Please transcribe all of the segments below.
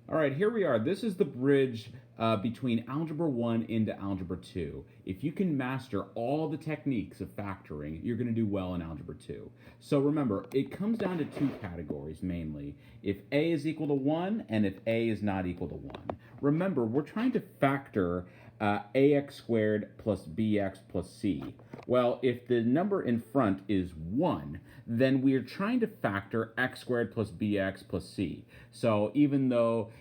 All right, here we are. This is the bridge between Algebra 1 into Algebra 2. If you can master all the techniques of factoring, you're going to do well in Algebra 2. So remember, it comes down to two categories mainly. If A is equal to 1 and if A is not equal to 1. Remember, we're trying to factor ax squared plus bx plus c. Well, if the number in front is 1, then we're trying to factor x squared plus bx plus c. So even though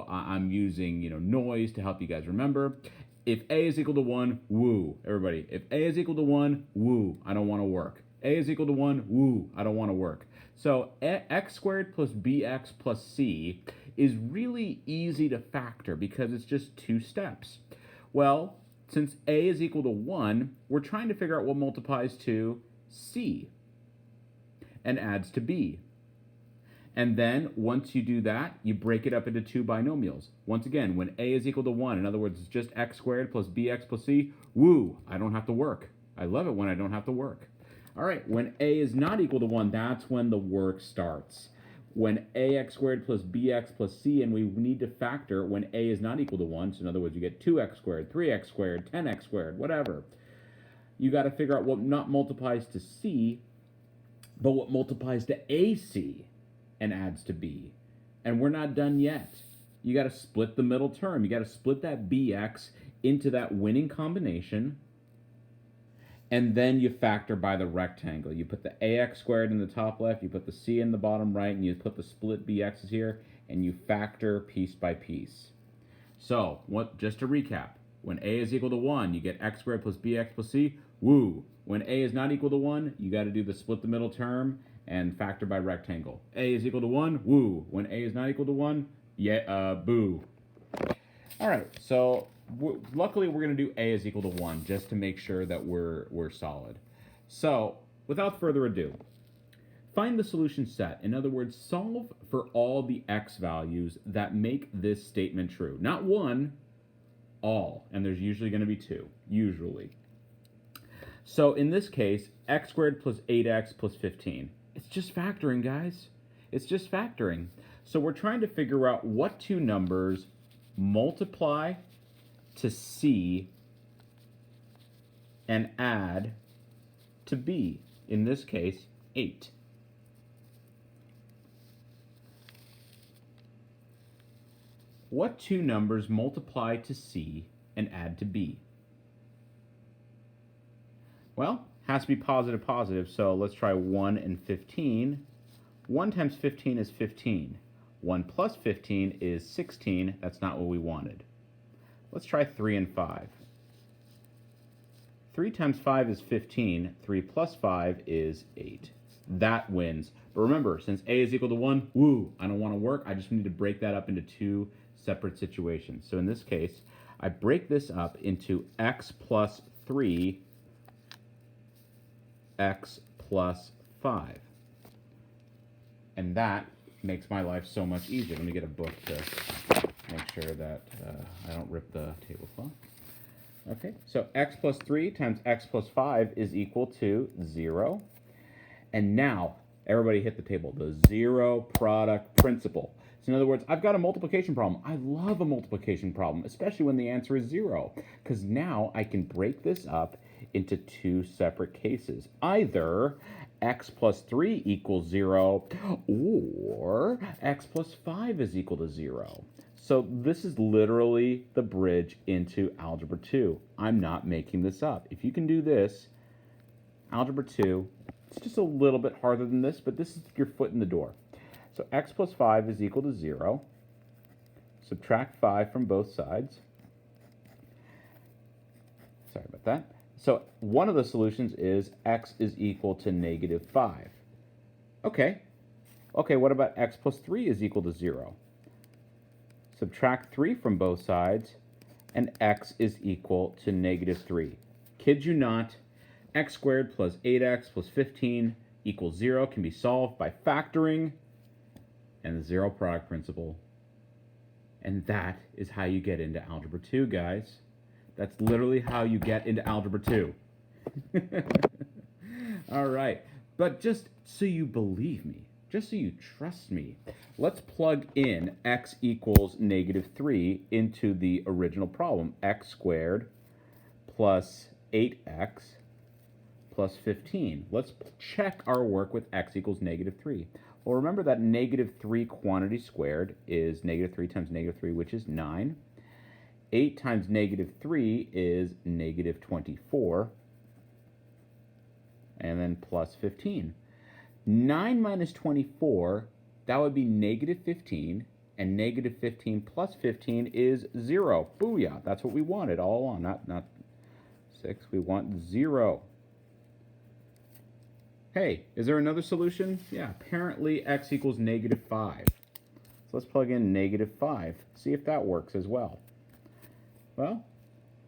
I'm using noise to help you guys remember, if a is equal to 1, woo, everybody. If a is equal to 1, woo, I don't want to work. A is equal to 1, woo, I don't want to work. So x squared plus bx plus c is really easy to factor because it's just two steps. Well, since a is equal to 1, we're trying to figure out what multiplies to c and adds to b. And then once you do that, you break it up into two binomials. Once again, when a is equal to 1, in other words, it's just x squared plus bx plus c, woo, I don't have to work. I love it when I don't have to work. All right, when a is not equal to 1, that's when the work starts. When ax squared plus bx plus c, and we need to factor when a is not equal to 1, so in other words, you get 2x squared, 3x squared, 10x squared, whatever. You got to figure out what not multiplies to c, but what multiplies to ac and adds to b. And we're not done yet. You got to split the middle term. You got to split that bx into that winning combination, and then you factor by the rectangle. You put the ax squared in the top left, you put the c in the bottom right, and you put the split bx's here, and you factor piece by piece. So, just to recap, when a is equal to 1, you get x squared plus bx plus c, woo. When a is not equal to 1, you got to do the split the middle term and factor by rectangle. A is equal to 1, woo. When a is not equal to 1, yeah, boo. All right, so luckily we're going to do a is equal to 1 just to make sure that we're solid. So without further ado, find the solution set. In other words, solve for all the x values that make this statement true. Not one, all. And there's usually going to be two, usually. So in this case, x squared plus 8x plus 15. It's just factoring, guys. It's just factoring. So we're trying to figure out what two numbers multiply to c and add to b. In this case, 8. What two numbers multiply to c and add to b? Well, has to be positive, positive, so let's try 1 and 15. 1 times 15 is 15. 1 plus 15 is 16. That's not what we wanted. Let's try 3 and 5. 3 times 5 is 15. 3 plus 5 is 8. That wins. But remember, since a is equal to 1, woo, I don't want to work. I just need to break that up into two separate situations. So in this case, I break this up into x plus 3, x plus 5. And that makes my life so much easier. Let me get a book to make sure that I don't rip the tablecloth. Okay, so x plus 3 times x plus 5 is equal to 0. And now, everybody hit the table, the zero product principle. So in other words, I've got a multiplication problem. I love a multiplication problem, especially when the answer is 0, because now I can break this up into two separate cases. Either x plus 3 equals 0, or x plus 5 is equal to 0. So this is literally the bridge into Algebra 2. I'm not making this up. If you can do this, Algebra 2, it's just a little bit harder than this, but this is your foot in the door. So x plus 5 is equal to 0. Subtract 5 from both sides. Sorry about that. So one of the solutions is x is equal to negative 5. Okay, what about x plus 3 is equal to 0? Subtract 3 from both sides, and x is equal to negative 3. Kid you not, x squared plus 8x plus 15 equals 0 can be solved by factoring and the zero product principle. And that is how you get into Algebra 2, guys. That's literally how you get into Algebra 2. All right, but just so you believe me, just so you trust me, let's plug in x equals -3 into the original problem. X squared plus 8x plus 15. Let's check our work with x equals -3. Well, remember that -3 quantity squared is -3 times -3, which is 9. 8 times -3 is -24. And then plus 15. 9 minus 24, that would be -15. And -15 plus 15 is 0. Booyah. That's what we wanted all along. Not 6. We want 0. Hey, is there another solution? Yeah, apparently x equals -5. So let's plug in -5. See if that works as well. Well,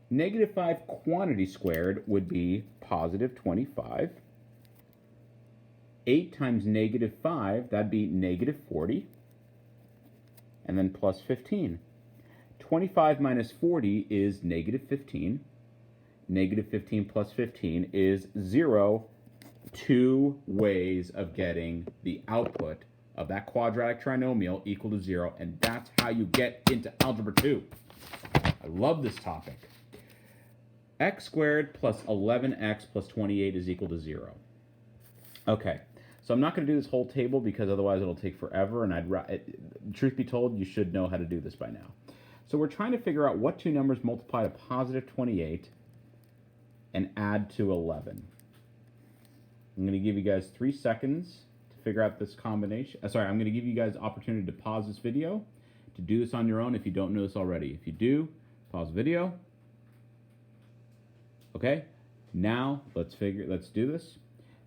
-5 quantity squared would be +25. 8 times -5, that'd be -40. And then plus 15. 25 minus 40 is -15. -15 plus 15 is 0. 2 ways of getting the output of that quadratic trinomial equal to 0, and that's how you get into Algebra 2. I love this topic. X squared plus 11x plus 28 is equal to 0. Okay, so I'm not going to do this whole table because otherwise it'll take forever, and truth be told, you should know how to do this by now. So we're trying to figure out what two numbers multiply to +28 and add to 11. I'm going to give you guys 3 seconds to figure out this combination. I'm going to give you guys the opportunity to pause this video to do this on your own if you don't know this already. If you do, pause the video. Okay, now let's do this.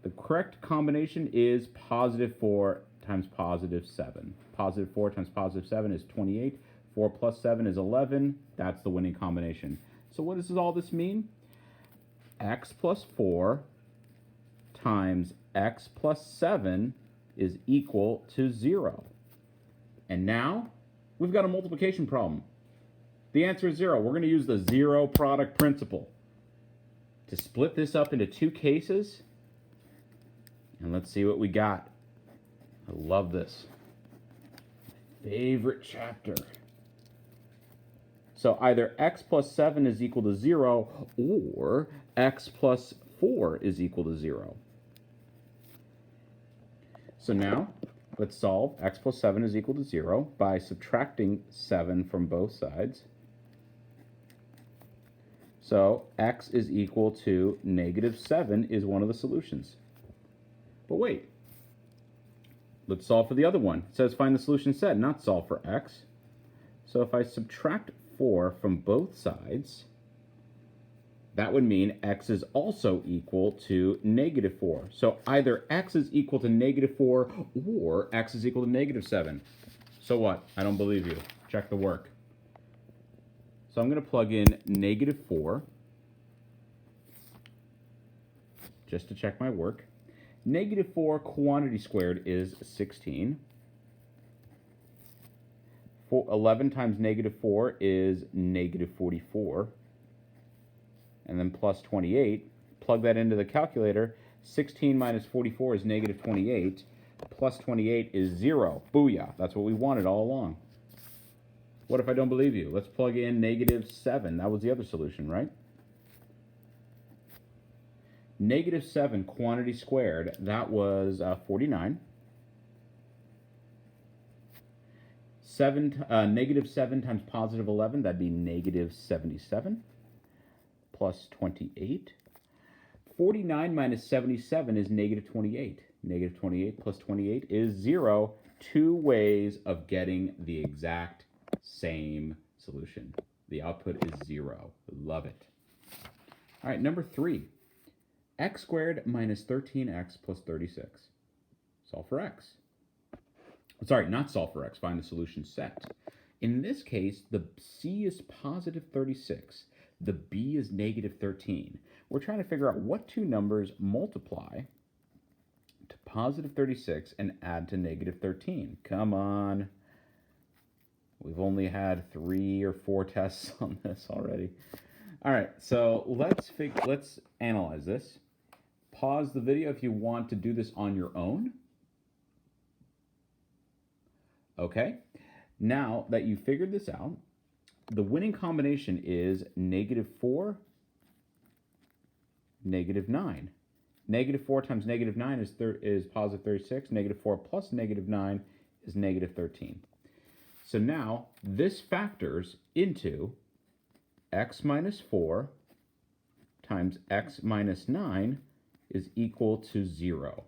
The correct combination is +4 times +7. +4 times +7 is 28. 4 plus 7 is 11. That's the winning combination. So what does all this mean? X plus 4 times x plus 7 is equal to 0. And now we've got a multiplication problem. The answer is 0. We're going to use the zero product principle to split this up into 2 cases. And let's see what we got. I love this. Favorite chapter. So either x plus 7 is equal to 0 or x plus 4 is equal to 0. So now let's solve x plus 7 is equal to 0 by subtracting 7 from both sides. So x is equal to -7 is one of the solutions. But wait, let's solve for the other one. It says find the solution set, not solve for x. So if I subtract 4 from both sides, that would mean x is also equal to -4. So either x is equal to -4 or x is equal to -7. So what? I don't believe you. Check the work. So I'm going to plug in -4 just to check my work. -4 quantity squared is 16. 11 times -4 is -44. And then plus 28. Plug that into the calculator. 16 minus 44 is -28. Plus 28 is 0. Booyah. That's what we wanted all along. What if I don't believe you? Let's plug in -7. That was the other solution, right? -7 quantity squared, that was 49. -7 times +11, that'd be -77. Plus 28. 49 minus 77 is -28. -28 plus 28 is 0. 2 ways of getting the exact same solution. The output is 0. Love it. All right, number 3. X squared minus 13x plus 36. Solve for x. Sorry, not solve for x. Find the solution set. In this case, the C is +36. The B is -13. We're trying to figure out what two numbers multiply to +36 and add to -13. Come on. We've only had 3 or 4 tests on this already. All right, so let's analyze this. Pause the video if you want to do this on your own. Okay? Now that you figured this out, the winning combination is -4, -9. -4 times -9 is positive 36. -4 plus -9 is -13. So now this factors into x minus 4 times x minus 9 is equal to 0.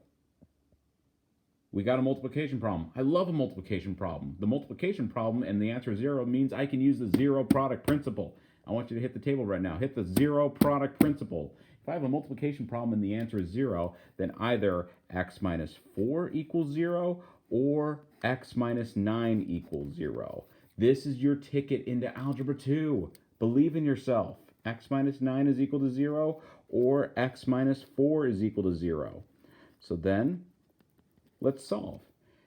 We got a multiplication problem. I love a multiplication problem. The multiplication problem and the answer is 0 means I can use the zero product principle. I want you to hit the table right now. Hit the zero product principle. If I have a multiplication problem and the answer is 0, then either x minus 4 equals 0 or x minus 9 equals 0. This is your ticket into Algebra 2. Believe in yourself. X minus 9 is equal to 0 or x minus 4 is equal to 0. So then, let's solve.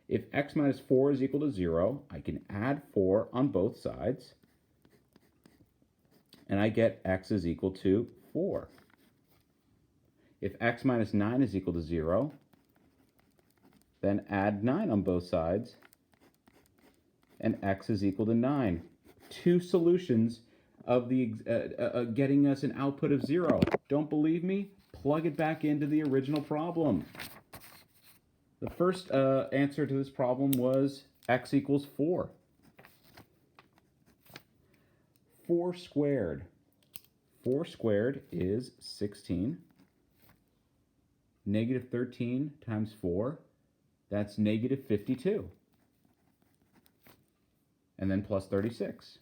If x minus 4 is equal to 0, I can add 4 on both sides, and I get x is equal to 4. If x minus 9 is equal to 0, then add 9 on both sides, and x is equal to 9. Two solutions of the getting us an output of 0. Don't believe me? Plug it back into the original problem. The first answer to this problem was x equals 4. 4 squared. 4 squared is 16. -13 times 4, that's -52. And then plus 36.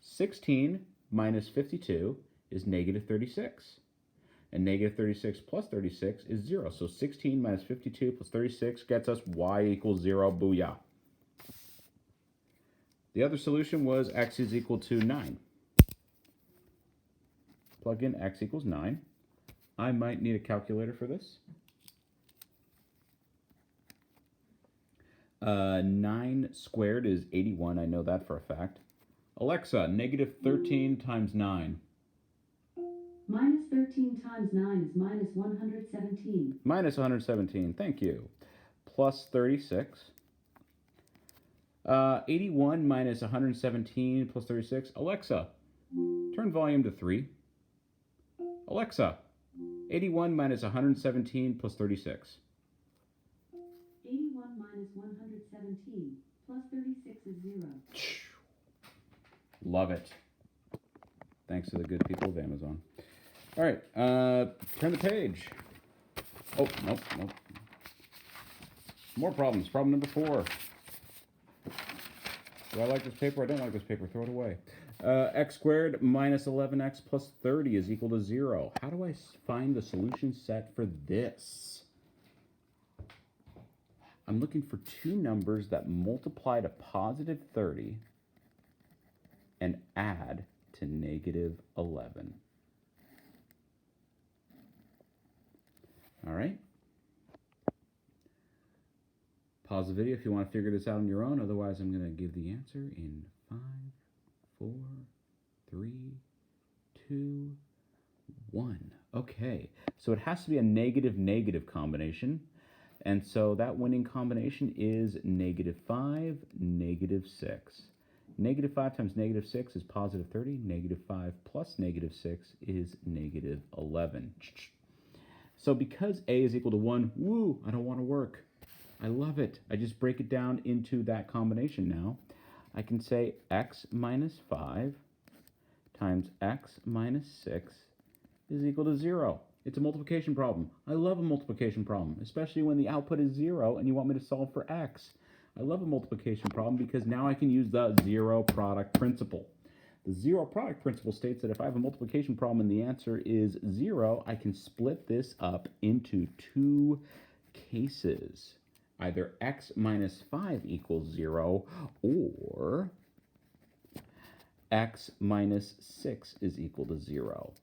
16 minus 52 is -36. And -36 plus 36 is 0. So 16 minus 52 plus 36 gets us y equals 0. Booyah. The other solution was x is equal to 9. Plug in x equals 9. I might need a calculator for this. 9 squared is 81. I know that for a fact. Alexa, -13 times 9. Minus 13 times 9 is minus 117. Minus 117, thank you. Plus 36. 81 minus 117 plus 36. Alexa, turn volume to 3. Alexa, 81 minus 117 plus 36. 81 minus 117 plus 36 is 0. Love it. Thanks to the good people of Amazon. All right, turn the page. Oh, nope. More problems. Problem number 4. Do I like this paper? I don't like this paper. Throw it away. X squared minus 11x plus 30 is equal to 0. How do I find the solution set for this? I'm looking for two numbers that multiply to positive 30 and add to negative 11. All right. Pause the video if you want to figure this out on your own. Otherwise, I'm going to give the answer in 5, 4, 3, 2, 1. Okay, so it has to be a negative-negative combination. And so that winning combination is -5, -6. -5 times -6 is positive 30. -5 plus -6 is -11. So because a is equal to 1, woo, I don't want to work. I love it. I just break it down into that combination now. I can say x minus 5 times x minus 6 is equal to 0. It's a multiplication problem. I love a multiplication problem, especially when the output is 0 and you want me to solve for x. I love a multiplication problem because now I can use the zero product principle. The zero product principle states that if I have a multiplication problem and the answer is 0, I can split this up into two cases. Either x minus 5 equals 0 or x minus 6 is equal to 0.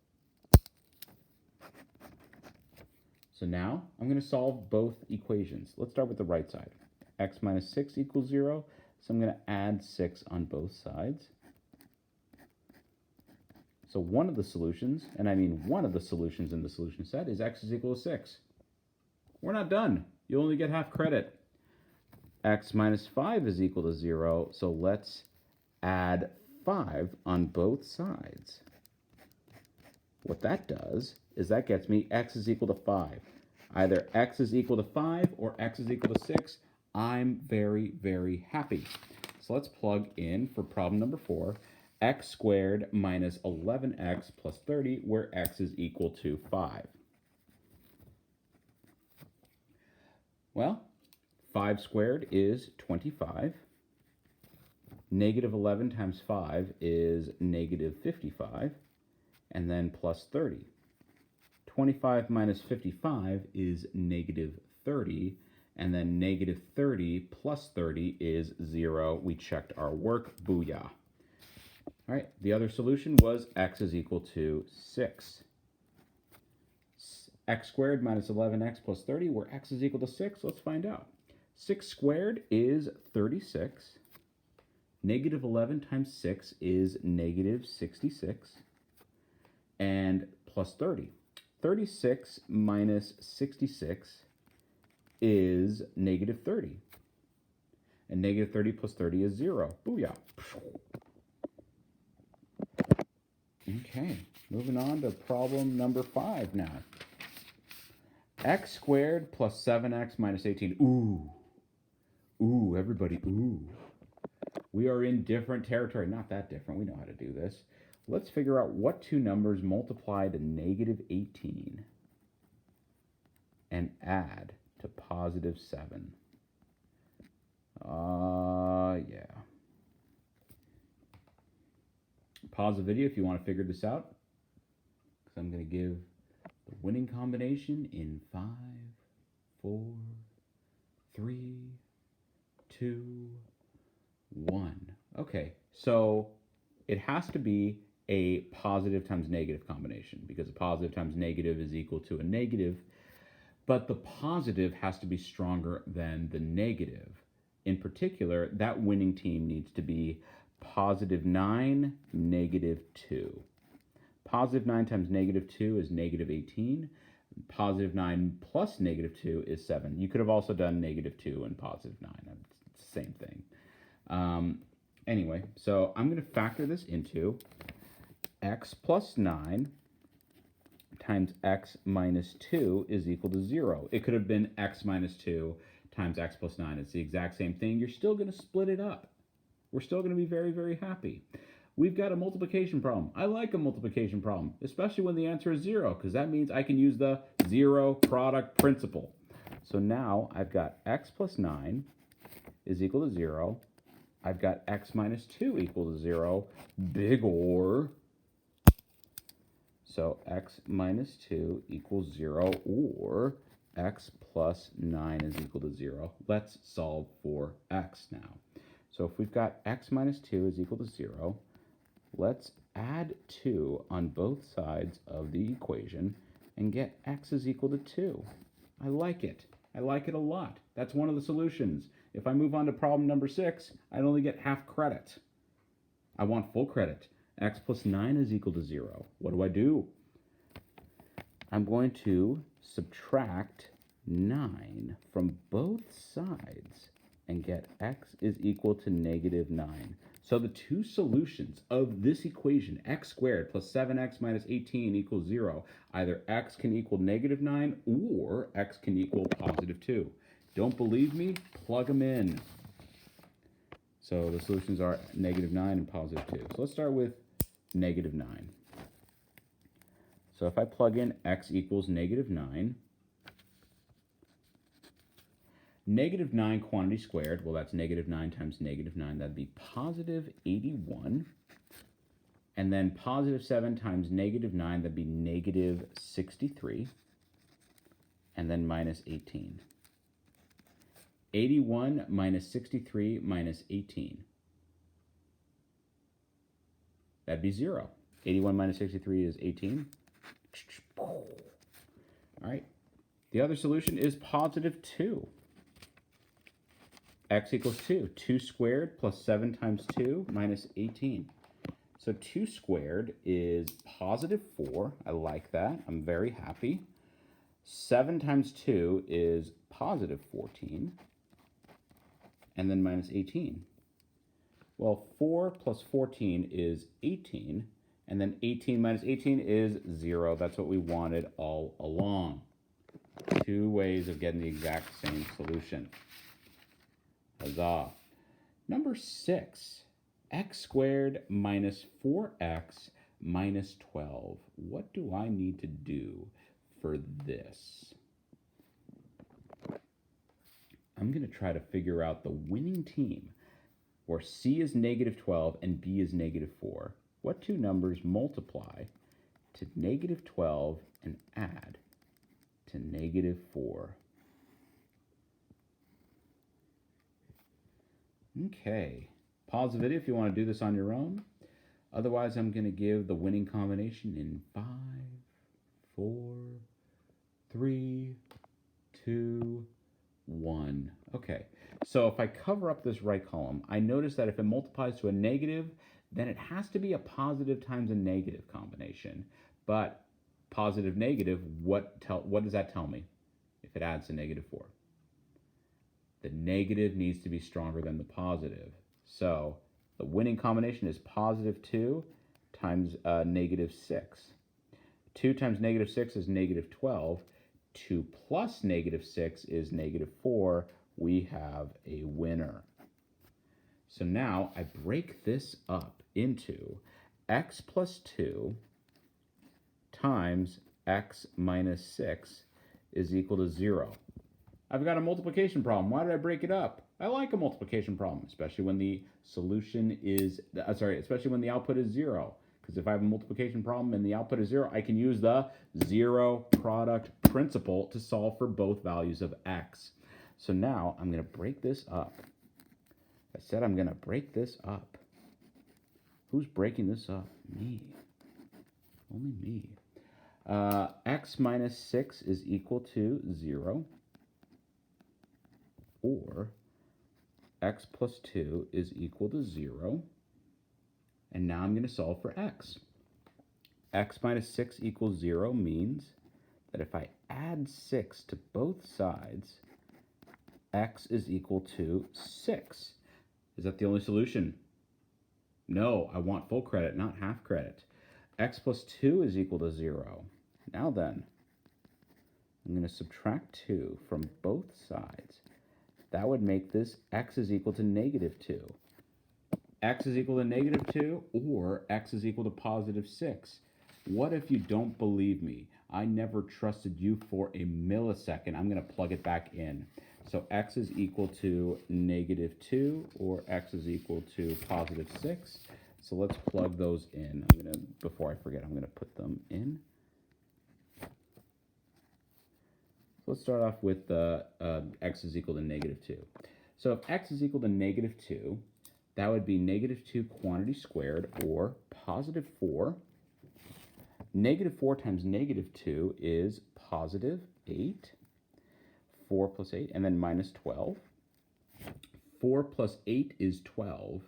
So now I'm going to solve both equations. Let's start with the right side. X minus 6 equals 0, so I'm going to add 6 on both sides. So one of the solutions, and I mean one of the solutions in the solution set, is x is equal to 6. We're not done. You only get half credit. x minus 5 is equal to 0, so let's add 5 on both sides. What that does is that gets me x is equal to 5. Either x is equal to 5 or x is equal to 6. I'm very, very happy. So let's plug in for problem number 4, x squared minus 11x plus 30, where x is equal to 5. Well, 5 squared is 25. Negative 11 times 5 is negative 55. And then plus 30. 25 minus 55 is negative 30. And then negative 30 plus 30 is 0. We checked our work. Booyah. All right, the other solution was x is equal to 6. X squared minus 11x plus 30, where x is equal to 6. Let's find out. 6 squared is 36. Negative 11 times 6 is negative 66. And plus 30. 36 minus 66 is negative 30. And negative 30 plus 30 is 0. Booyah. Okay, moving on to problem number 5 now. X squared plus 7x minus 18. Ooh, everybody, ooh. We are in different territory. Not that different. We know how to do this. Let's figure out what two numbers multiply to negative 18 and add to positive 7. Yeah. Pause the video if you want to figure this out, because I'm going to give the winning combination in 5, 4, 3, 2, 1. Okay, so it has to be a positive times negative combination, because a positive times negative is equal to a negative, but the positive has to be stronger than the negative. In particular, that winning team needs to be positive 9, negative 2. Positive 9 times negative 2 is negative 18. Positive 9 plus negative 2 is 7. You could have also done negative 2 and positive 9. It's the same thing. Anyway, so I'm going to factor this into x plus 9 times x minus 2 is equal to 0. It could have been x minus 2 times x plus 9. It's the exact same thing. You're still going to split it up. We're still going to be very, very happy. We've got a multiplication problem. I like a multiplication problem, especially when the answer is 0, because that means I can use the zero product principle. So now I've got x plus 9 is equal to 0. I've got x minus 2 equal to 0. Big or. So x minus 2 equals 0, or x plus 9 is equal to 0. Let's solve for x now. So if we've got x minus 2 is equal to 0, let's add 2 on both sides of the equation and get x is equal to 2. I like it. I like it a lot. That's one of the solutions. If I move on to problem number 6, I'd only get half credit. I want full credit. X plus 9 is equal to 0. What do? I'm going to subtract 9 from both sides and get x is equal to negative 9. So the two solutions of this equation, x squared plus 7x minus 18 equals 0, either x can equal negative 9 or x can equal positive 2. Don't believe me? Plug them in. So the solutions are negative 9 and positive 2. So let's start with negative 9. So if I plug in x equals negative 9, negative 9 quantity squared, well, that's negative 9 times negative 9. That'd be positive 81. And then positive 7 times negative 9, that'd be negative 63. And then minus 18. 81 minus 63 minus 18. That'd be 0. 81 minus 63 is 18. All right. The other solution is positive 2. X equals 2. 2 squared plus 7 times 2 minus 18. So 2 squared is positive 4. I like that. I'm very happy. 7 times 2 is positive 14. and then minus 18. Well, 4 plus 14 is 18, and then 18 minus 18 is 0. That's what we wanted all along. Two ways of getting the exact same solution. Huzzah. Number 6, x squared minus 4x minus 12. What do I need to do for this? I'm going to try to figure out the winning team where C is negative 12 and B is negative 4. What two numbers multiply to negative 12 and add to negative 4? Okay, pause the video if you want to do this on your own. Otherwise, I'm going to give the winning combination in 5, 4, 3, 2, 1. Okay, so if I cover up this right column, I notice that if it multiplies to a negative, then it has to be a positive times a negative combination. But positive, negative, what does that tell me if it adds to negative 4? The negative needs to be stronger than the positive. So the winning combination is positive 2 times negative 6. 2 times negative 6 is negative 12. 2 plus negative 6 is negative 4. We have a winner. So now I break this up into x plus 2 times x minus 6 is equal to 0. I've got a multiplication problem. Why did I break it up? I like a multiplication problem, especially when the solution is, especially when the output is 0. Because if I have a multiplication problem and the output is 0, I can use the zero product principle to solve for both values of x. So now I'm going to break this up. I said I'm going to break this up. Who's breaking this up? Me. Only me. X minus 6 is equal to 0. Or x plus 2 is equal to 0. And now I'm going to solve for x. X minus 6 equals 0 means that if I add 6 to both sides, x is equal to 6. Is that the only solution? No, I want full credit, not half credit. X plus 2 is equal to 0. Now then, I'm going to subtract 2 from both sides. That would make this x is equal to negative 2. X is equal to negative 2 or x is equal to positive 6. What if you don't believe me? I never trusted you for a millisecond. I'm going to plug it back in. So x is equal to negative 2 or x is equal to positive 6. So let's plug those in. Before I forget, I'm going to put them in. Let's start off with x is equal to negative 2. So if x is equal to negative 2, that would be negative 2 quantity squared, or positive 4. Negative 4 times negative 2 is positive 8. 4 plus 8, and then minus 12. 4 plus 8 is 12.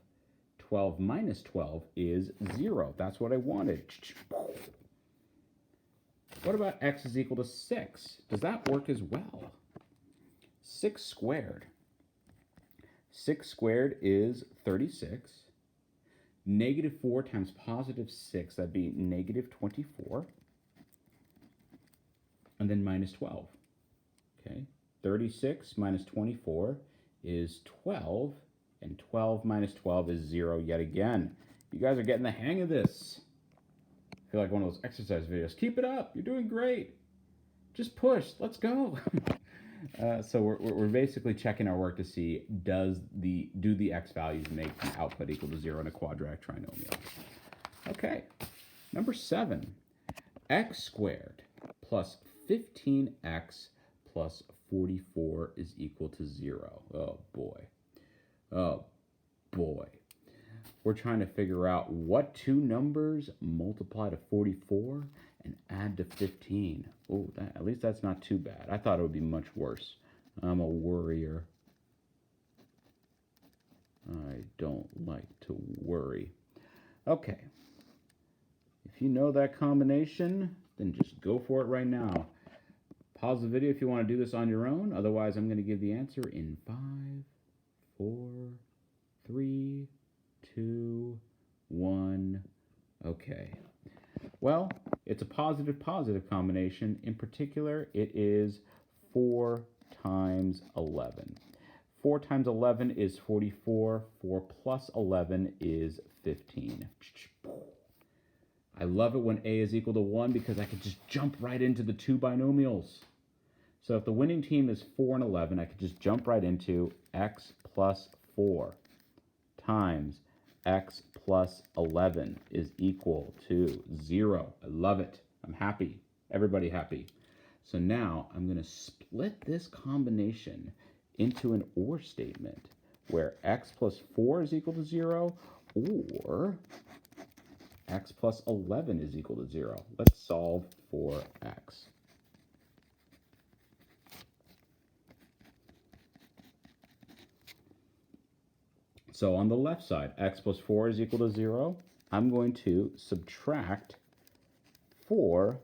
12 minus 12 is 0. That's what I wanted. What about x is equal to 6? Does that work as well? 6 squared. 6 squared is 36. Negative 4 times positive 6, that'd be negative 24. And then minus 12. Okay, 36 minus 24 is 12. And 12 minus 12 is 0 yet again. You guys are getting the hang of this. I feel like one of those exercise videos. Keep it up. You're doing great. Just push. Let's go. So we're basically checking our work to see do the x values make the output equal to 0 in a quadratic trinomial. Okay. Number 7. X squared plus 15x plus 44 is equal to 0. Oh boy. Oh boy. We're trying to figure out what two numbers multiply to 44 and add to 15. Oh, at least that's not too bad. I thought it would be much worse. I'm a worrier. I don't like to worry. Okay. If you know that combination, then just go for it right now. Pause the video if you want to do this on your own. Otherwise, I'm going to give the answer in 5, 4, 3, 2, 1. Okay. Well, it's a positive-positive combination. In particular, it is 4 times 11. 4 times 11 is 44. 4 plus 11 is 15. I love it when a is equal to 1 because I could just jump right into the two binomials. So if the winning team is 4 and 11, I could just jump right into x plus 4 times x plus 11 is equal to 0. I love it. I'm happy. Everybody happy. So now I'm going to split this combination into an OR statement where x plus 4 is equal to 0 or x plus 11 is equal to 0. Let's solve for x. So on the left side, x plus 4 is equal to 0. I'm going to subtract 4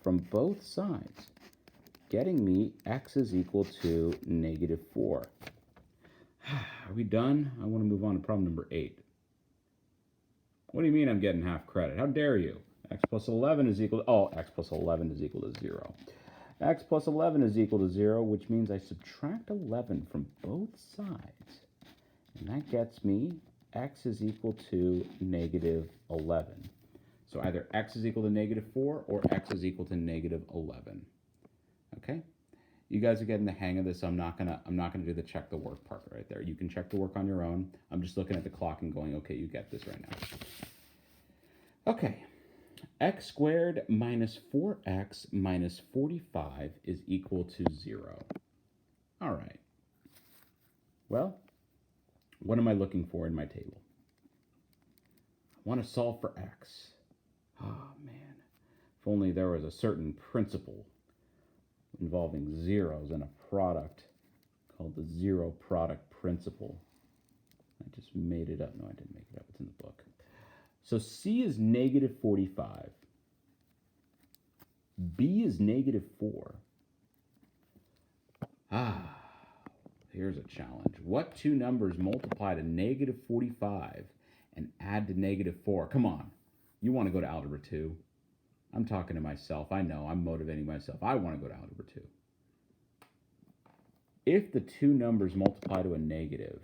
from both sides, getting me x is equal to negative 4. Are we done? I want to move on to problem number 8. What do you mean I'm getting half credit? How dare you? X plus 11 is equal to, x plus 11 is equal to 0. X plus 11 is equal to 0, which means I subtract 11 from both sides. And that gets me x is equal to negative 11. So either x is equal to negative 4 or x is equal to negative 11. Okay? You guys are getting the hang of this. I'm not gonna do the check the work part right there. You can check the work on your own. I'm just looking at the clock and going, okay, you get this right now. Okay. X squared minus 4x minus 45 is equal to 0. All right. Well, what am I looking for in my table? I want to solve for x. Oh, man. If only there was a certain principle involving zeros and a product called the zero product principle. I just made it up. No, I didn't make it up. It's in the book. So C is negative 45. B is negative 4. Here's a challenge. What two numbers multiply to negative 45 and add to negative 4? Come on. You want to go to Algebra 2. I'm talking to myself. I know. I'm motivating myself. I want to go to Algebra 2. If the two numbers multiply to a negative,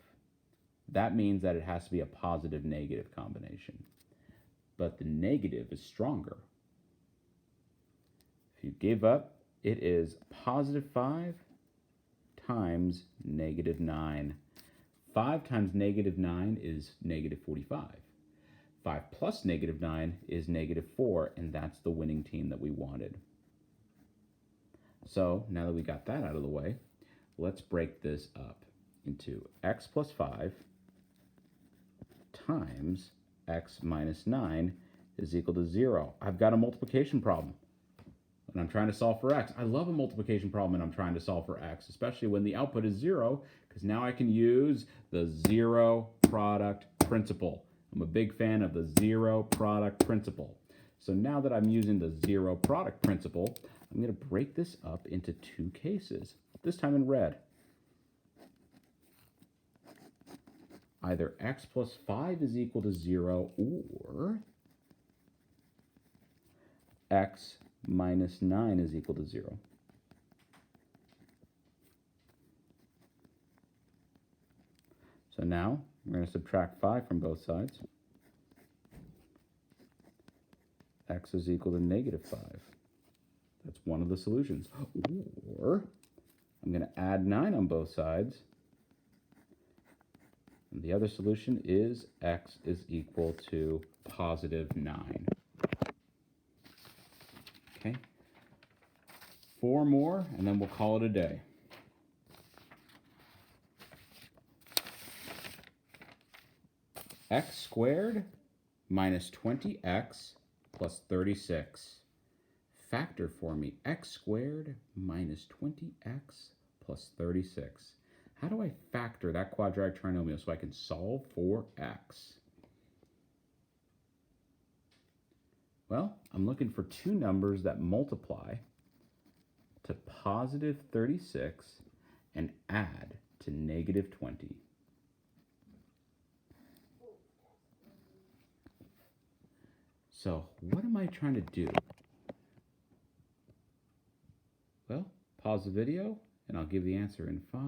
that means that it has to be a positive-negative combination. But the negative is stronger. If you give up, it is positive 5 times negative 9. 5 times negative 9 is negative 45. 5 plus negative 9 is negative 4, and that's the winning team that we wanted. So now that we got that out of the way, let's break this up into x plus 5 times x minus 9 is equal to 0. I've got a multiplication problem, and I'm trying to solve for x. I love a multiplication problem, and I'm trying to solve for x, especially when the output is 0, because now I can use the zero product principle. I'm a big fan of the zero product principle. So now that I'm using the zero product principle, I'm going to break this up into two cases, this time in red. Either x plus 5 is equal to 0 or x minus 9 is equal to 0. So now we're going to subtract 5 from both sides. X is equal to negative 5. That's one of the solutions. Or I'm going to add 9 on both sides. And the other solution is x is equal to positive 9. Okay. 4 more, and then we'll call it a day. X squared minus 20x plus 36. Factor for me x squared minus 20x plus 36. How do I factor that quadratic trinomial so I can solve for x? Well, I'm looking for two numbers that multiply to positive 36 and add to negative 20. So what am I trying to do? Well, pause the video and I'll give the answer in 5,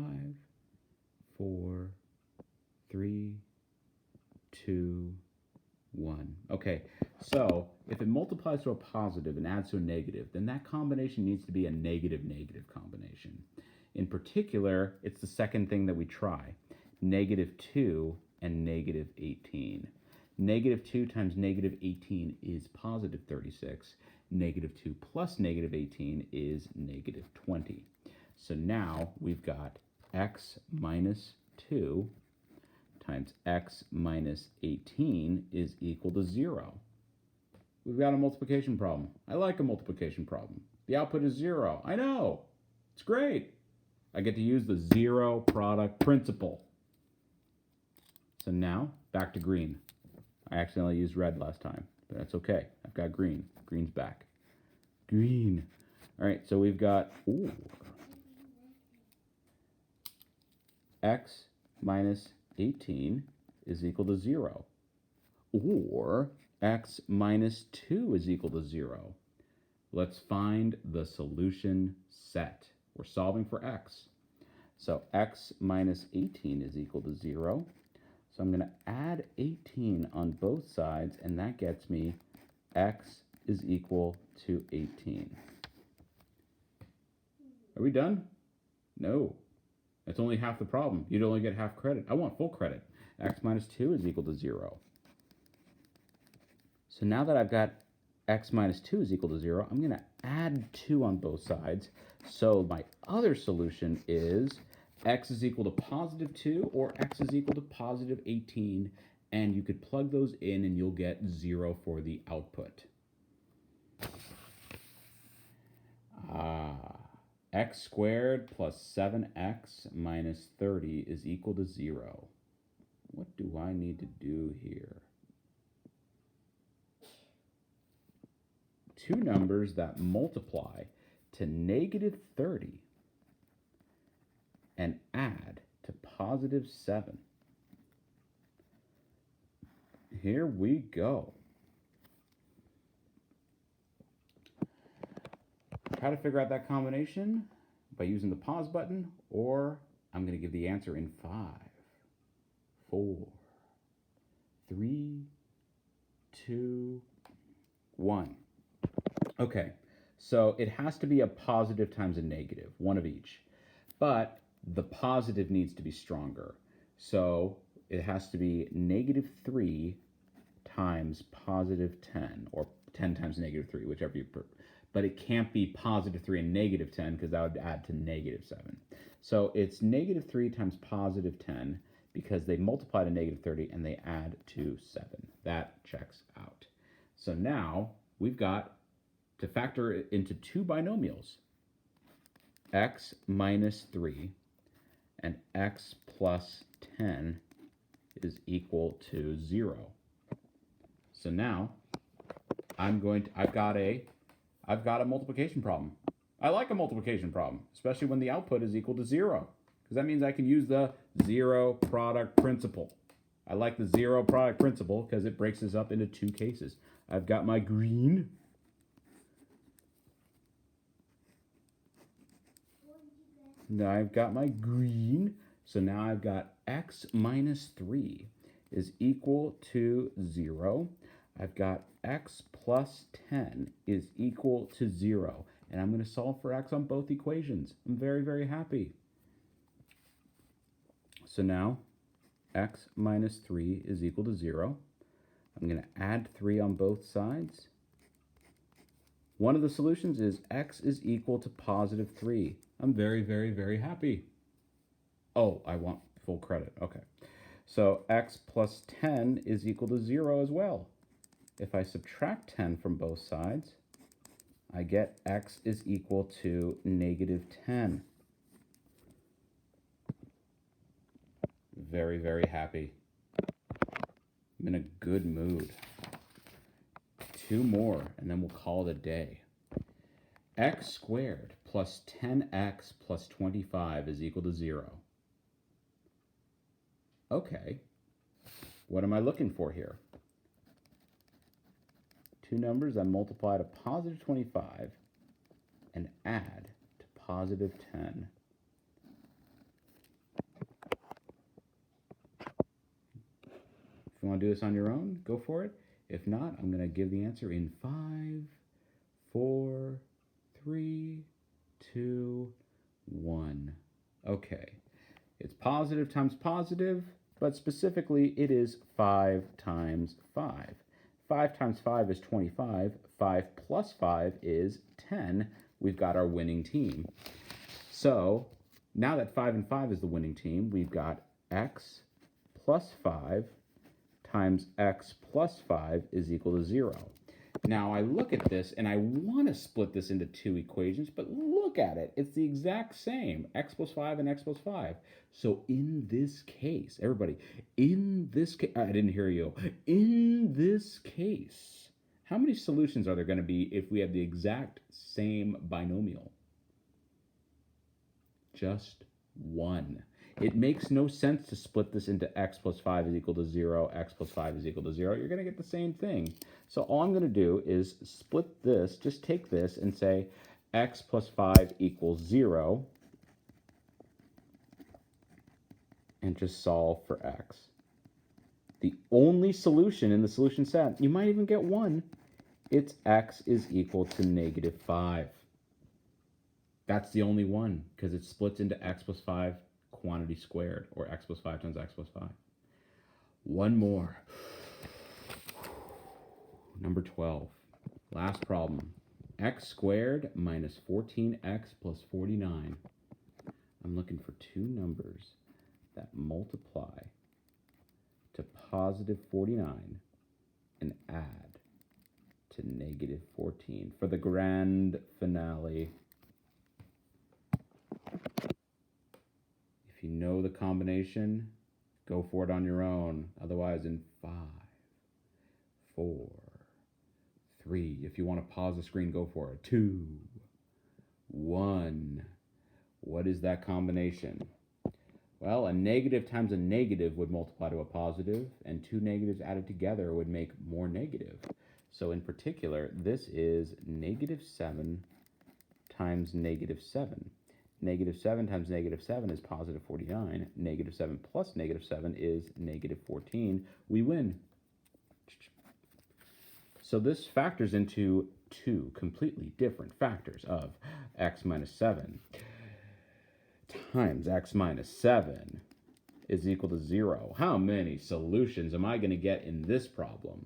4, 3, 2, 1. Okay, so if it multiplies to a positive and adds to a negative, then that combination needs to be a negative-negative combination. In particular, it's the second thing that we try, -2 and -18. -2 times -18 is positive 36. -2 plus -18 is -20. So now we've got x minus 2 times x minus 18 is equal to 0. We've got a multiplication problem. I like a multiplication problem. The output is 0. I know. It's great. I get to use the zero product principle. So now, back to green. I accidentally used red last time, but that's okay. I've got green. Green's back. Green. All right, so we've got x minus 18 is equal to 0. Or x minus 2 is equal to 0. Let's find the solution set. We're solving for x. So x minus 18 is equal to 0. So I'm going to add 18 on both sides, and that gets me x is equal to 18. Are we done? No. That's only half the problem. You'd only get half credit. I want full credit. X minus 2 is equal to 0. So now that I've got x minus 2 is equal to 0, I'm going to add 2 on both sides. So my other solution is x is equal to positive 2 or x is equal to positive 18. And you could plug those in and you'll get 0 for the output. X squared plus 7x minus 30 is equal to 0. What do I need to do here? Two numbers that multiply to negative 30 and add to positive 7. Here we go. How to figure out that combination? By using the pause button, or I'm going to give the answer in 5, 4, 3, 2, 1. Okay, so it has to be a positive times a negative, one of each. But the positive needs to be stronger. So it has to be -3 times positive 10, or 10 times -3, whichever you prefer. But it can't be positive 3 and negative 10 because that would add to negative 7. So it's -3 times positive 10 because they multiply to negative 30 and they add to 7. That checks out. So now we've got to factor it into two binomials, x minus 3 and x plus 10 is equal to 0. So now I've got a multiplication problem. I like a multiplication problem, especially when the output is equal to 0, because that means I can use the zero product principle. I like the zero product principle because it breaks this up into two cases. I've got my green. Now I've got my green. So now I've got x minus 3 is equal to 0. I've got x plus 10 is equal to 0. And I'm going to solve for x on both equations. I'm very, very happy. So now x minus 3 is equal to 0. I'm going to add 3 on both sides. One of the solutions is x is equal to positive 3. I'm very, very, very happy. Oh, I want full credit. Okay. So x plus 10 is equal to 0 as well. If I subtract 10 from both sides, I get x is equal to -10. Very, very happy. I'm in a good mood. 2 more, and then we'll call it a day. X squared plus 10x plus 25 is equal to 0. Okay. What am I looking for here? two numbers that multiply to positive 25 and add to positive 10. If you want to do this on your own, go for it. If not, I'm going to give the answer in 5, 4, 3, 2, 1. Okay. It's positive times positive, but specifically it is 5 times 5. 5 times 5 is 25. 5 plus 5 is 10. We've got our winning team. So now that 5 and 5 is the winning team, we've got x plus 5 times x plus 5 is equal to 0. Now I look at this and I want to split this into two equations, but look at it. It's the exact same, x plus 5 and x plus 5. So in this case, everybody, in this case, I didn't hear you. In this case, how many solutions are there going to be if we have the exact same binomial? Just one. It makes no sense to split this into x plus 5 is equal to 0, x plus 5 is equal to 0. You're going to get the same thing. So all I'm going to do is split this, just take this and say x plus 5 equals 0, and just solve for x. The only solution in the solution set, you might even get one, it's x is equal to negative 5. That's the only one, because it splits into x plus 5 quantity squared, or x plus 5 times x plus 5. One more. Number 12. Last problem. X squared minus 14x plus 49. I'm looking for two numbers that multiply to positive 49 and add to negative 14 for the grand finale. If you know the combination, go for it on your own. Otherwise, in 5, 4, 3. If you want to pause the screen, go for it. 2, 1. What is that combination? Well, a negative times a negative would multiply to a positive, and two negatives added together would make more negative. So in particular, this is negative 7 times negative 7. Negative 7 times negative 7 is positive 49. Negative 7 plus negative 7 is negative 14. We win. So this factors into two completely different factors of x minus 7 times x minus 7 is equal to 0. How many solutions am I going to get in this problem?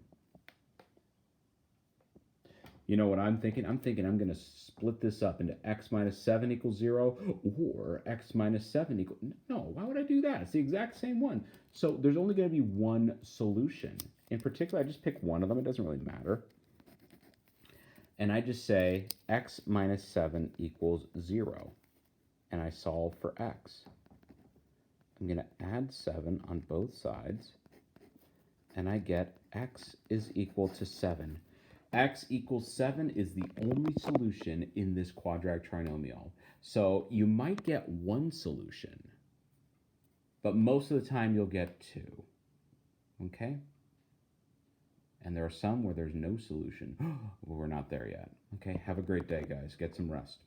You know what I'm thinking? I'm thinking I'm going to split this up into x minus 7 equals 0 or x minus 7 equals... No, why would I do that? It's the exact same one. So there's only going to be one solution. In particular, I just pick one of them. It doesn't really matter. And I just say x minus 7 equals 0. And I solve for x. I'm going to add 7 on both sides. And I get x is equal to 7. X equals 7 is the only solution in this quadratic trinomial. So you might get one solution, but most of the time you'll get two. Okay? And there are some where there's no solution. Well, we're not there yet. Okay, have a great day, guys. Get some rest.